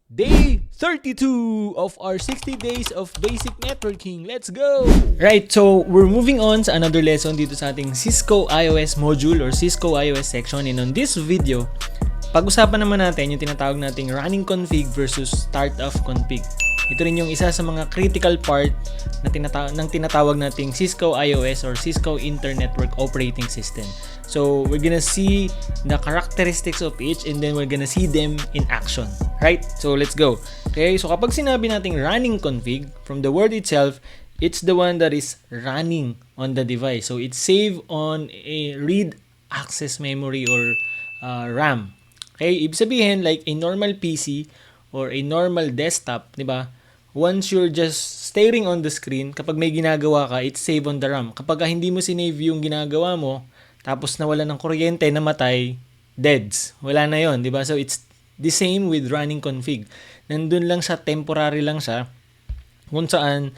Day 32 of our 60 days of basic networking. Let's go! Right, so we're moving on sa another lesson dito sa ating Cisco iOS module or Cisco iOS section. And on this video, pag-usapan naman natin yung tinatawag nating running config versus startup config. Ito rin yung isa sa mga critical part na tinatawag nating Cisco iOS or Cisco Inter-Network Operating System. So, we're gonna see the characteristics of each and then we're gonna see them in action. Right? So, let's go. Okay, so kapag sinabi nating running config, from the word itself, it's the one that is running on the device. So, it's saved on a read access memory or RAM. Okay, ibig sabihin, like a normal PC or a normal desktop, di ba? Once you're just staring on the screen, kapag may ginagawa ka, it's save on the RAM. Kapag hindi mo sinave yung ginagawa mo, tapos nawala ng kuryente, namatay, deads. Wala na yon, di ba? So, it's the same with running config. Nandun lang siya, temporary lang siya, kung saan,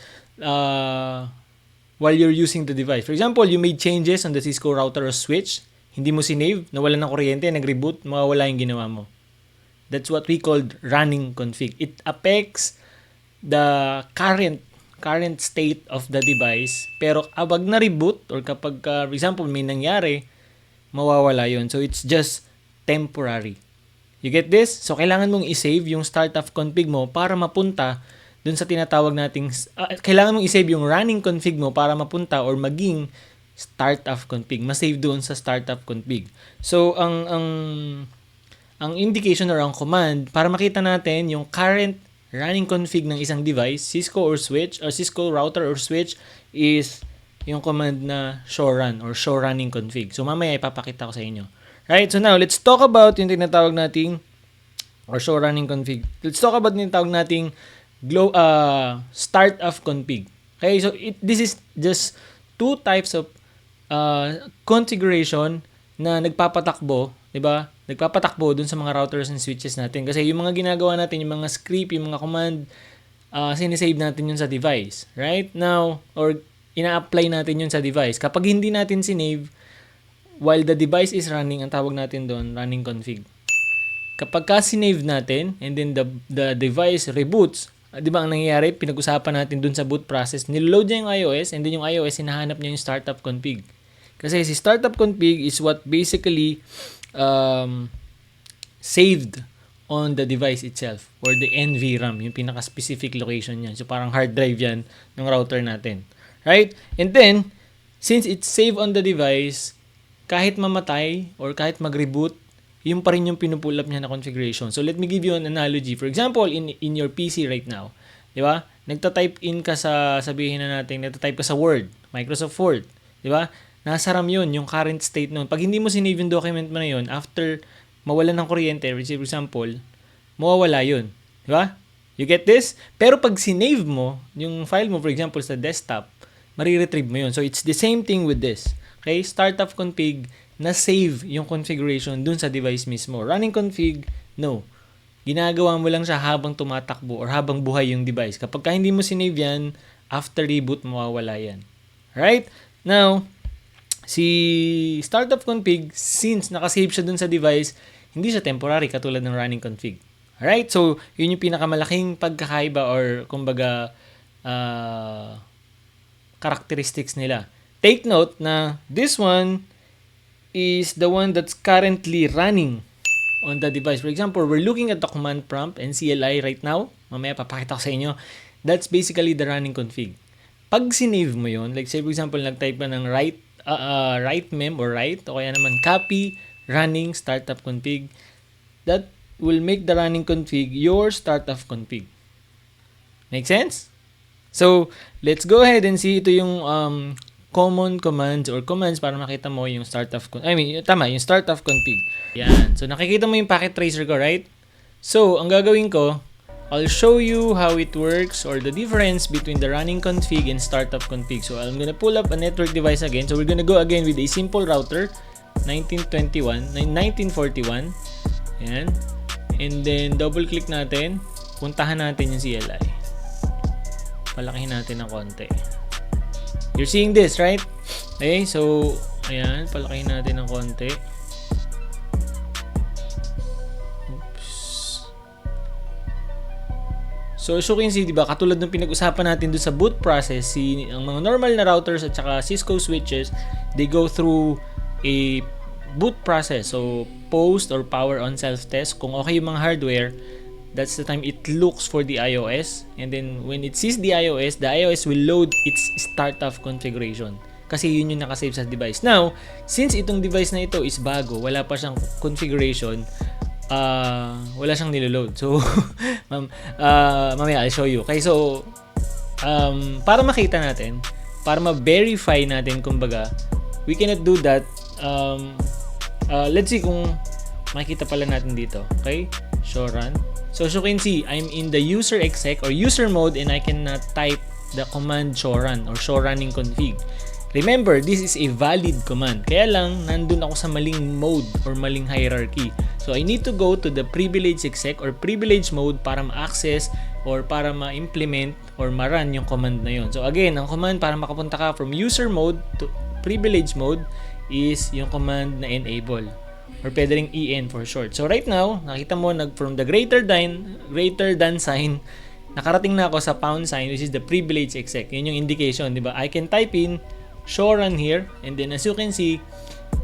while you're using the device. For example, you made changes on the Cisco router or switch, hindi mo sinave, nawala ng kuryente, nag-reboot, mawawala yung ginawa mo. That's what we called running config. It affects the current state of the device, pero kapag na-reboot or kapag, for example, may nangyari, mawawala yon. So, it's just temporary. You get this? So, kailangan mong i-save yung startup config mo para mapunta dun sa tinatawag nating, kailangan mong i-save yung running config mo para mapunta or maging startup config. Ma-save doon sa startup config. So, ang indication or ang command para makita natin yung current running config ng isang device, Cisco or switch, or Cisco router or switch, is yung command na show run or show running config. So, mamaya ipapakita ko sa inyo. Right? So, now, let's talk about yung tinatawag nating or show running config. Let's talk about yung tinatawag nating startup config. Okay? So, this is just two types of configuration na nagpapatakbo, di ba? Nagpapatakbo dun sa mga routers and switches natin. Kasi yung mga ginagawa natin, yung mga script, yung mga command, sinisave natin yun sa device. Right? Now, or ina-apply natin yun sa device. Kapag hindi natin sinave, while the device is running, ang tawag natin doon, running config. Kapag sinave natin, and then the device reboots, di ba ang nangyayari, pinag-usapan natin dun sa boot process, niload niya yung iOS, and then yung iOS, hinahanap niya yung startup config. Kasi si startup config is what basically saved on the device itself or the NVRAM, yung pinaka-specific location niyan. So, parang hard drive yan ng router natin. Right? And then, since it's saved on the device, kahit mamatay or kahit mag-reboot, yung pa rin yung pinupull up niya na configuration. So, let me give you an analogy. For example, in your PC right now, di ba? Nagta-type in ka sa, sabihin na natin, nagta-type ka sa Word, Microsoft Word, di ba? Nasa RAM yun, yung current state nun. Pag hindi mo sinave yung document mo na yun, after mawalan ng kuryente, for example, mawawala yun. Di ba? You get this? Pero pag sinave mo, yung file mo, for example, sa desktop, mariretrieve mo yun. So, it's the same thing with this. Okay? Startup config, na-save yung configuration dun sa device mismo. Running config, no. Ginagawa mo lang siya habang tumatakbo or habang buhay yung device. Kapag hindi mo sinave yan, after reboot, mawawala yan. Alright? Now, si startup config, since nakasave siya dun sa device, hindi siya temporary katulad ng running config. Alright? So, yun yung pinakamalaking pagkakaiba or kumbaga characteristics nila. Take note na this one is the one that's currently running on the device. For example, we're looking at the command prompt and CLI right now. Mamaya papakita ko sa inyo. That's basically the running config. Pag sinave mo yun, like say for example, nag-type ka ng write mem or write, o kaya naman copy running startup config, that will make the running config your startup config. Make sense? So, let's go ahead and see. Ito yung common commands or commands para makita mo yung startup yung startup config. Yan. So, nakikita mo yung packet tracer ko, right? So, ang gagawin ko, I'll show you how it works or the difference between the running config and startup config. So, I'm gonna pull up a network device again. So, we're gonna go again with a simple router, 1941. Yan. And then, double-click natin. Puntahan natin yung CLI. Palakihin natin ng konti. You're seeing this, right? Okay, so, ayan. Palakihin natin ng konti. Oops. So as you can see, di ba, katulad ng pinag-usapan natin doon sa boot process, ang mga normal na routers at saka Cisco switches, they go through a boot process. So post or power on self-test. Kung okay yung mga hardware, that's the time it looks for the iOS. And then when it sees the iOS will load its startup configuration. Kasi yun yung nakasave sa device. Now, since itong device na ito is bago, wala pa siyang configuration, wala siyang niloload. So, mamaya I'll show you. Okay, so, para makita natin, para ma-verify natin, kumbaga, we cannot do that. Let's see kung makikita pala natin dito. Okay, show run. So, as you can see, I'm in the user exec or user mode and I cannot type the command show run or show running config. Remember, this is a valid command. Kaya lang, nandun ako sa maling mode or maling hierarchy. So, I need to go to the privilege exec or privilege mode para ma-access or para ma-implement or ma-run yung command na yun. So, again, ang command para makapunta ka from user mode to privilege mode is yung command na enable or pwede ring en for short. So, right now, nakita mo from the greater than sign, nakarating na ako sa pound sign which is the privilege exec. Yun yung indication, di ba? I can type in show run here, and then as you can see,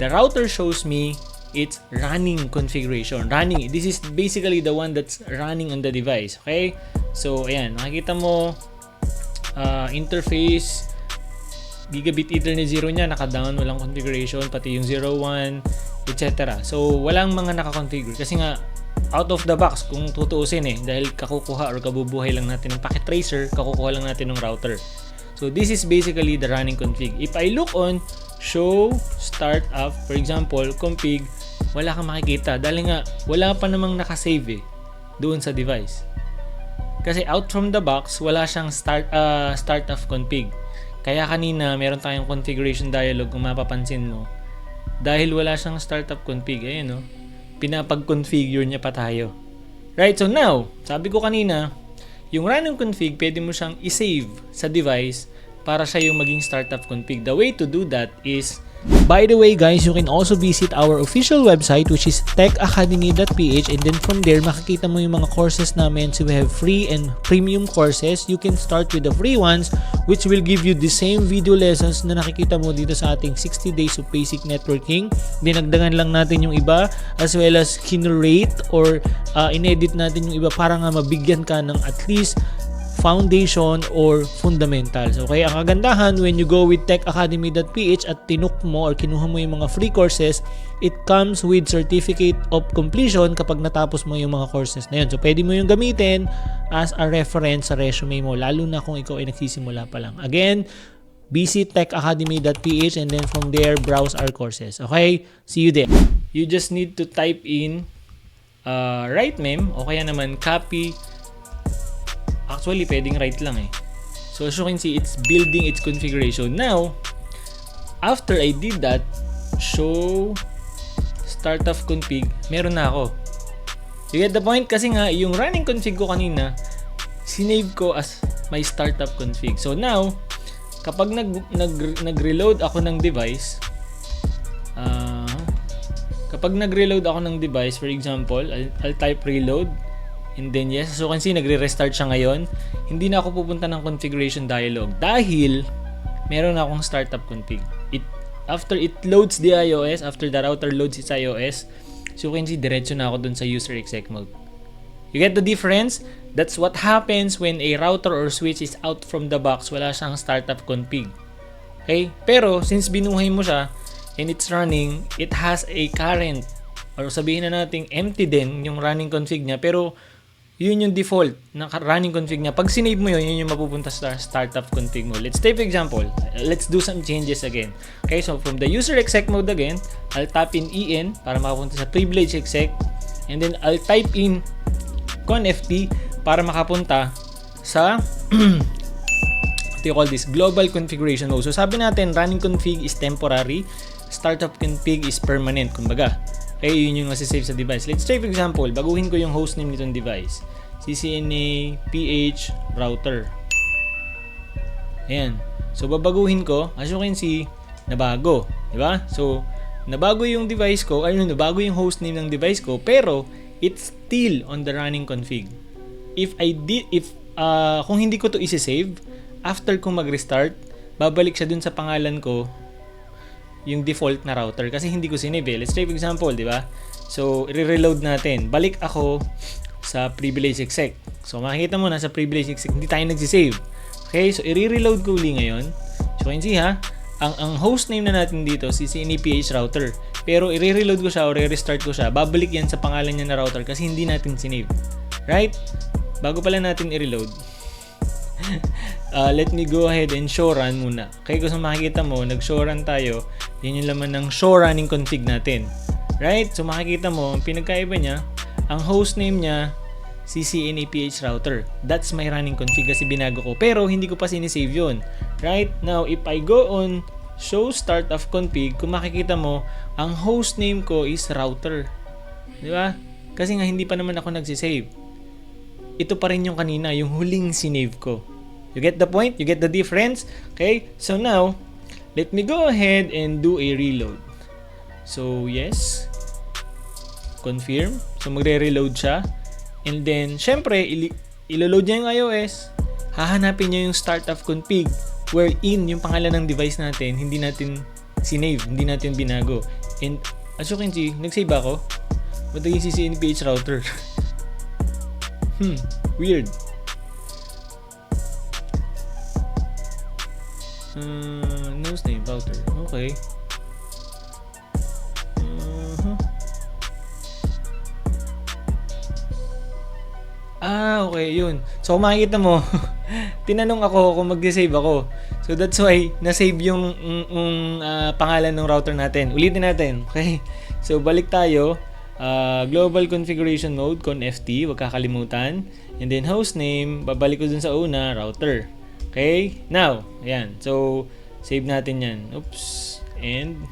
the router shows me its running configuration. Running, this is basically the one that's running on the device. Okay, so ayan, makikita mo interface gigabit Ethernet 0 nya naka-down, walang configuration, pati yung 01, etc. So walang mga naka-configure kasi nga out of the box kung tutuusin dahil kakukuha or kabubuhay lang natin ng packet tracer, kakukuha lang natin ng router. So this is basically the running config. If I look on show startup, for example, config, wala kang makikita dahil nga wala pa namang nakasave doon sa device. Kasi out from the box, wala siyang startup config. Kaya kanina meron tayong configuration dialog kung mapapansin mo. Dahil wala siyang startup config, ayun pinapag-configure niya pa tayo. Right, so now, sabi ko kanina, yung running config, pwede mo siyang i-save sa device para siya yung maging startup config. The way to do that is, by the way guys, you can also visit our official website which is techacademy.ph, and then from there, makikita mo yung mga courses namin. So we have free and premium courses. You can start with the free ones which will give you the same video lessons na nakikita mo dito sa ating 60 days of basic networking. Dinagdagan lang natin yung iba as well as kinurate or inedit natin yung iba para nga mabigyan ka ng at least foundation or fundamentals. Okay, ang kagandahan when you go with techacademy.ph at tinuk mo or kinuha mo yung mga free courses, it comes with certificate of completion kapag natapos mo yung mga courses na yun. So, pwede mo yung gamitin as a reference sa resume mo, lalo na kung ikaw ay nagsisimula pa lang. Again, visit techacademy.ph and then from there, browse our courses. Okay, see you there. You just need to type in write mem o kaya naman copy. Actually, pwedeng write lang So, as you can see, it's building its configuration. Now, after I did that, show startup config, meron na ako. You get the point? Kasi nga, yung running config ko kanina, sinave ko as my startup config. So, now, kapag nag-reload ako ng device, for example, I'll type reload, and then yes, so you can see, nagre-restart siya ngayon. Hindi na ako pupunta ng configuration dialog dahil meron na akong startup config. After it loads the iOS, after the router loads its iOS, so you can see, diretso na ako dun sa user exec mode. You get the difference? That's what happens when a router or switch is out from the box. Wala siyang startup config. Okay? Pero, since binuhay mo siya and it's running, it has a current or sabihin na natin empty din yung running config niya, pero yun yung default na running config niya. Pag sinave mo yun yung mapupunta sa startup config mo. Let's take example. Let's do some changes again. Okay, so from the user exec mode again, I'll tap in en para makapunta sa privilege exec, and then I'll type in conft para makapunta sa what do you call this? Global configuration mode. So sabi natin, running config is temporary, startup config is permanent, kumbaga. Okay, yun yung masisave sa device. Let's take for example, baguhin ko yung hostname nitong device. CCNA PH router. Ayan. So, babaguhin ko. As you can see, nabago. Diba? So, nabago yung device ko, nabago yung hostname ng device ko, pero it's still on the running config. If kung hindi ko to isi-save, after kong mag-restart, babalik siya dun sa pangalan ko, yung default na router kasi hindi ko sinave eh. Let's say for example, di ba? So, i-reload natin. Balik ako sa privilege exec. So, makikita mo na sa privilege exec, hindi tayo nagsisave. Okay, so i-reload ko uli ngayon. So, you can see ha, ang host name na natin dito, CCNA-PH router. Pero i-reload ko siya o re-restart ko siya, babalik yan sa pangalan niya na router kasi hindi natin sinave. Right? Bago pala natin i-reload, let me go ahead and show run muna. Kaya kung makikita mo, nag-show run tayo. Yan yung laman ng show running config natin. Right? So makikita mo, ang pinagkaiba niya, ang host name niya, CCNA-PH router. That's my running config kasi binago ko. Pero hindi ko pa sinisave yun. Right? Now, if I go on show start of config, kung makikita mo, ang host name ko is router. Di ba? Kasi nga hindi pa naman ako nagsisave. Ito pa rin yung kanina, yung huling sinave ko. You get the point? You get the difference? Okay? So now, let me go ahead and do a reload. So, yes. Confirm. So, magre-reload siya. And then, syempre, ilo-load niya yung iOS. Hahanapin niya yung start of config wherein yung pangalan ng device natin, hindi natin sinave, hindi natin binago. And, as you can see, nag-save ako. Ba't naging CCNA-PH router? Weird. Nose name, router. Okay. Okay, yun. So, kung makikita mo, tinanong ako kung mag-save ako. So, that's why, na-save yung pangalan ng router natin. Ulitin natin, okay? So, balik tayo. Global configuration mode, conft, wag kakalimutan. And then, host name, babalik ko dun sa una, router. Okay? Now, ayan. So, save natin yan. Oops. And,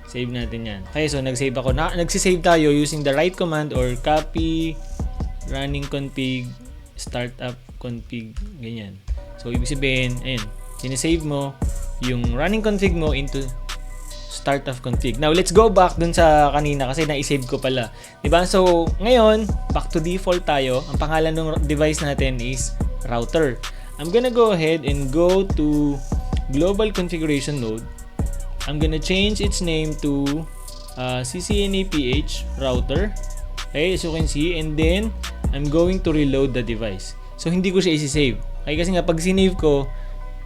save natin yan. Okay, so, nag-save ako. Nagsisave tayo using the write command or copy running config startup config, ganyan. So, ibig sabihin, ayun, sinesave mo yung running config mo into startup config. Now, let's go back dun sa kanina kasi na-save ko pala. Diba? So, ngayon, back to default tayo. Ang pangalan ng device natin is router. I'm gonna go ahead and go to global configuration mode. I'm gonna change its name to CCNA-PH router. Okay, as you can see, and then I'm going to reload the device. So, hindi ko siya isi-save. Okay, kasi nga, pag sinave ko,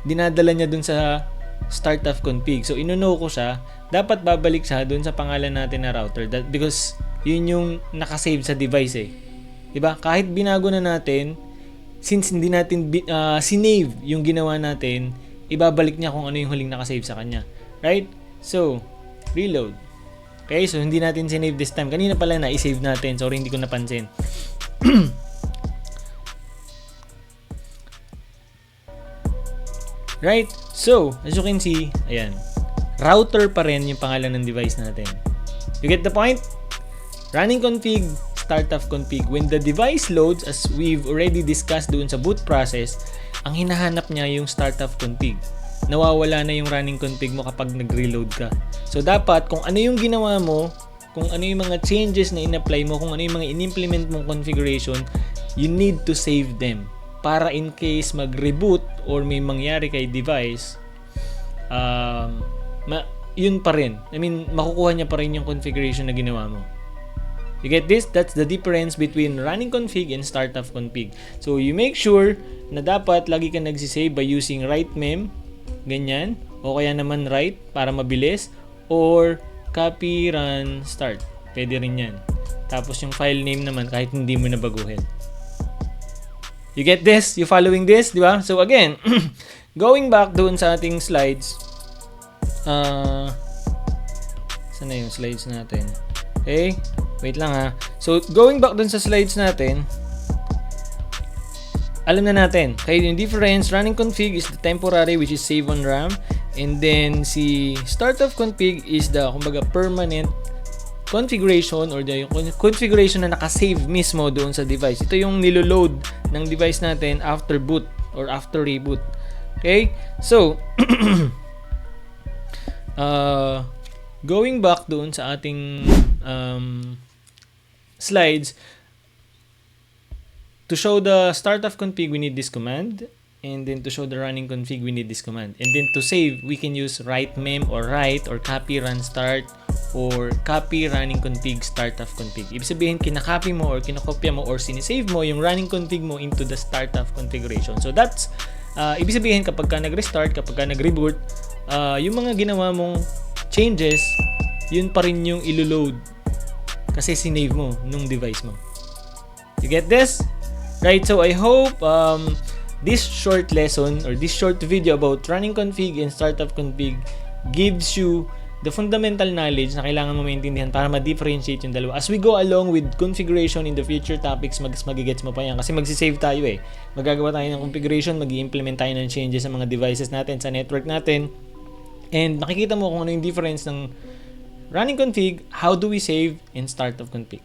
dinadala niya dun sa start of config. So, inuno ko siya. Dapat babalik siya dun sa pangalan natin na router. Because, yun yung nakasave sa device eh. Diba? Kahit binago na natin, since hindi natin sinave yung ginawa natin, ibabalik niya kung ano yung huling nakasave sa kanya. Right? So, reload. Okay, so hindi natin sinave this time. Kanina pala na i-save natin. Sorry, hindi ko napansin. Right? So, as you can see, ayan. Router pa rin yung pangalan ng device natin. You get the point? Running config, startup config. When the device loads, as we've already discussed doon sa boot process, ang hinahanap niya yung startup config. Nawawala na yung running config mo kapag nag-reload ka. So, dapat kung ano yung ginawa mo, kung ano yung mga changes na in-apply mo, kung ano yung mga in-implement mong configuration, you need to save them. Para in case mag-reboot or may mangyari kay device, yun pa rin. I mean, makukuha niya pa rin yung configuration na ginawa mo. You get this? That's the difference between running config and startup config. So, you make sure na dapat lagi ka nagsisave by using write mem, ganyan, o kaya naman write para mabilis, or copy run start. Pwede rin yan. Tapos yung file name naman kahit hindi mo na baguhin. You get this? You following this? Di ba? So again, going back doon sa ating slides. Saan na yung slides natin? Okay? Wait lang ha. So going back doon sa slides natin, alam na natin. Okay, yung difference, running config is the temporary which is save on RAM. And then si startup config is the kumbaga permanent configuration or the configuration na nakasave mismo doon sa device. Ito yung niloload ng device natin after boot or after reboot. Okay? So, going back doon sa ating slides, To show the startup config, we need this command. And then to show the running config, we need this command. And then to save, we can use write mem or write or copy run start or copy running config startup config. Ibig sabihin, kinakopy mo or kinokopya mo or sinisave mo yung running config mo into the startup configuration. So that's, ibig sabihin kapag ka nag-restart, kapag ka nag-reboot, yung mga ginawa mong changes, yun pa rin yung ilo-load kasi sinave mo nung device mo. You get this? Right, so I hope this short lesson or this short video about running config and startup config gives you the fundamental knowledge na kailangan mo maintindihan para ma-differentiate yung dalawa. As we go along with configuration in the future topics, magigets mo pa yan kasi magsisave tayo eh. Magagawa tayo ng configuration, mag-i-implement tayo ng changes sa mga devices natin, sa network natin. And makikita mo kung ano yung difference ng running config, how do we save, and startup config.